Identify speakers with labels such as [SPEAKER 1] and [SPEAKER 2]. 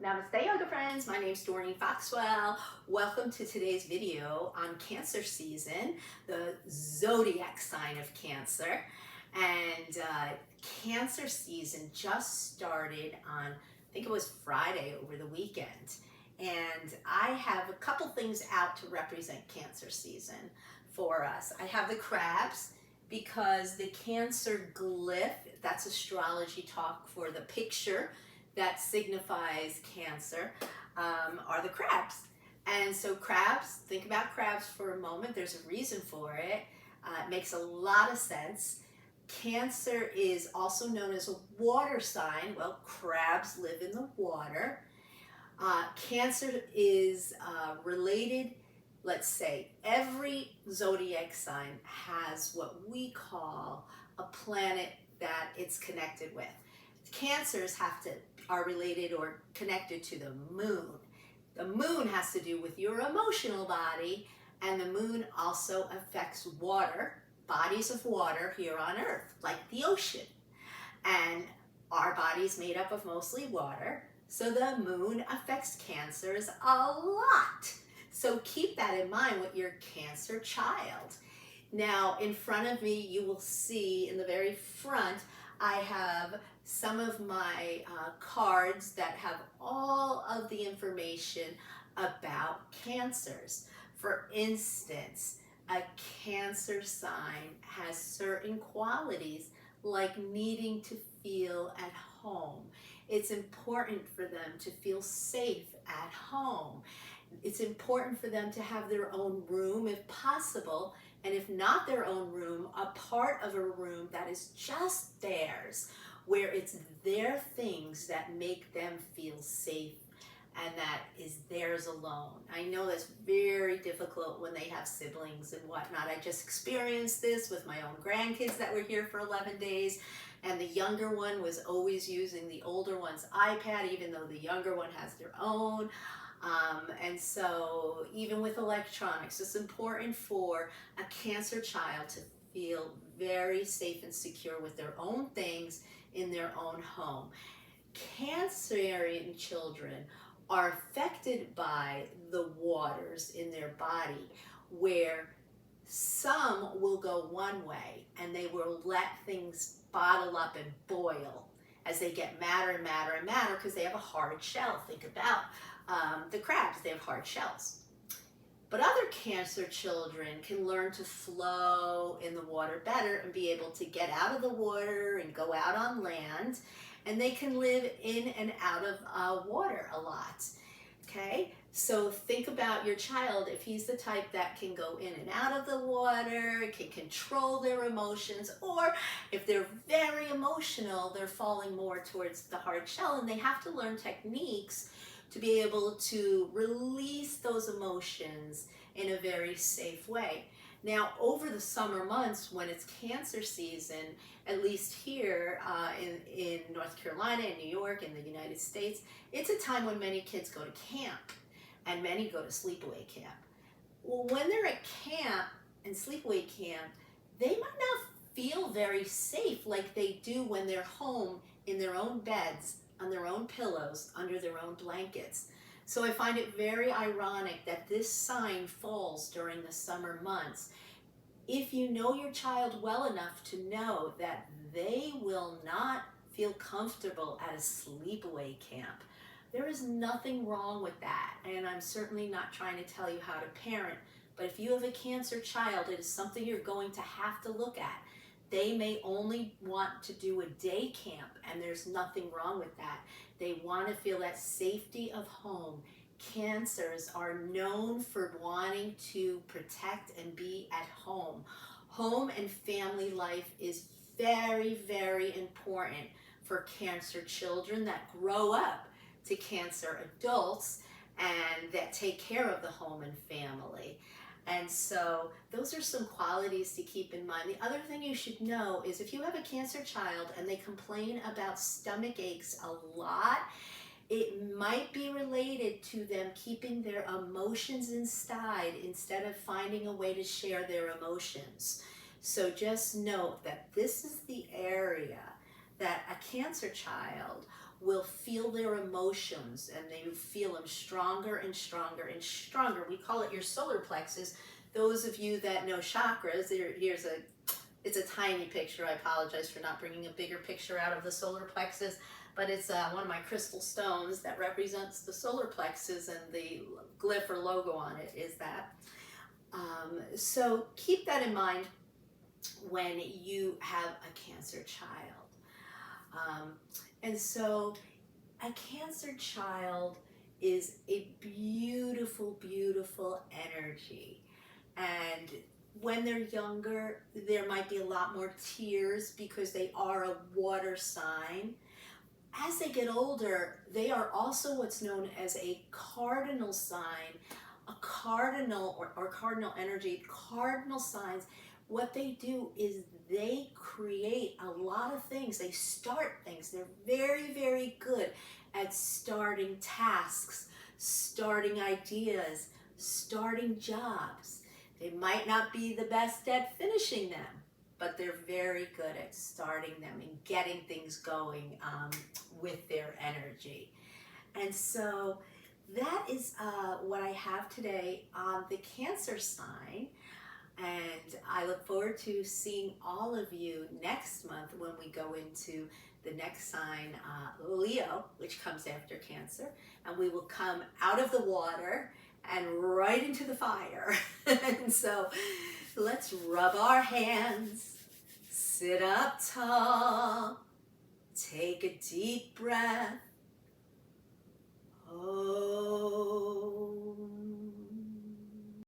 [SPEAKER 1] Namaste, yoga friends. My name is Doreen Foxwell. Welcome to today's video on Cancer season, the zodiac sign of Cancer. And Cancer season just started on, I think it was Friday over the weekend. And I have a couple things out to represent Cancer season for us. I have the crabs because the Cancer glyph, that's astrology talk for the picture that signifies Cancer, are the crabs. And so crabs, think about crabs for a moment. There's a reason for it. It makes a lot of sense. Cancer is also known as a water sign. Well, crabs live in the water. Cancer is related, let's say, every zodiac sign has what we call a planet that it's connected with. Cancers are related or connected to the moon. The moon has to do with your emotional body, and the moon also affects water, bodies of water here on Earth, like the ocean. And our body's made up of mostly water, so the moon affects Cancers a lot. So keep that in mind with your Cancer child. Now, in front of me, you will see in the very front, I have some of my cards that have all of the information about Cancers. For instance, a Cancer sign has certain qualities like needing to feel at home. It's important for them to feel safe at home. It's important for them to have their own room if possible, and if not their own room, a part of a room that is just theirs, where it's their things that make them feel safe and that is theirs alone. I know that's very difficult when they have siblings and whatnot. I just experienced this with my own grandkids that were here for 11 days, and the younger one was always using the older one's iPad, even though the younger one has their own. And so even with electronics, it's important for a Cancer child to feel very safe and secure with their own things in their own home. Cancerian children are affected by the waters in their body, where some will go one way and they will let things bottle up and boil as they get madder and madder and madder because they have a hard shell. Think about the crabs, they have hard shells. But other Cancer children can learn to flow in the water better and be able to get out of the water and go out on land, and they can live in and out of water a lot. Okay, so think about your child. If he's the type that can go in and out of the water, can control their emotions, or if they're very emotional, they're falling more towards the hard shell, and they have to learn techniques to be able to release those emotions in a very safe way. Now, over the summer months, when it's Cancer season, at least here in North Carolina, in New York, in the United States, it's a time when many kids go to camp and many go to sleepaway camp. Well, when they're at camp and sleepaway camp, they might not feel very safe like they do when they're home in their own beds, on their own pillows, under their own blankets. So I find it very ironic that this sign falls during the summer months. If you know your child well enough to know that they will not feel comfortable at a sleepaway camp, there is nothing wrong with that. And I'm certainly not trying to tell you how to parent, but if you have a Cancer child, it is something you're going to have to look at. They may only want to do a day camp, and there's nothing wrong with that. They want to feel that safety of home. Cancers are known for wanting to protect and be at home. Home and family life is very, very important for Cancer children that grow up to Cancer adults and that take care of the home and family. And so those are some qualities to keep in mind. The other thing you should know is if you have a Cancer child and they complain about stomach aches a lot, it might be related to them keeping their emotions inside instead of finding a way to share their emotions. So just note that this is the area that a Cancer child will feel their emotions, and they feel them stronger and stronger and stronger. We call it your solar plexus. Those of you that know chakras, it's a tiny picture. I apologize for not bringing a bigger picture out of the solar plexus, but it's one of my crystal stones that represents the solar plexus, and the glyph or logo on it is that. So keep that in mind when you have a Cancer child. And so a Cancer child is a beautiful, beautiful energy. And when they're younger, there might be a lot more tears because they are a water sign. As they get older, they are also what's known as a cardinal sign, a cardinal or cardinal energy. Cardinal signs, what they do is they create a lot of things. They start things. They're very, very good at starting tasks, starting ideas, starting jobs. They might not be the best at finishing them, but they're very good at starting them and getting things going with their energy. And so that is what I have today on the Cancer sign. And I look forward to seeing all of you next month when we go into the next sign, Leo, which comes after Cancer. And we will come out of the water and right into the fire. And so let's rub our hands, sit up tall, take a deep breath. Oh.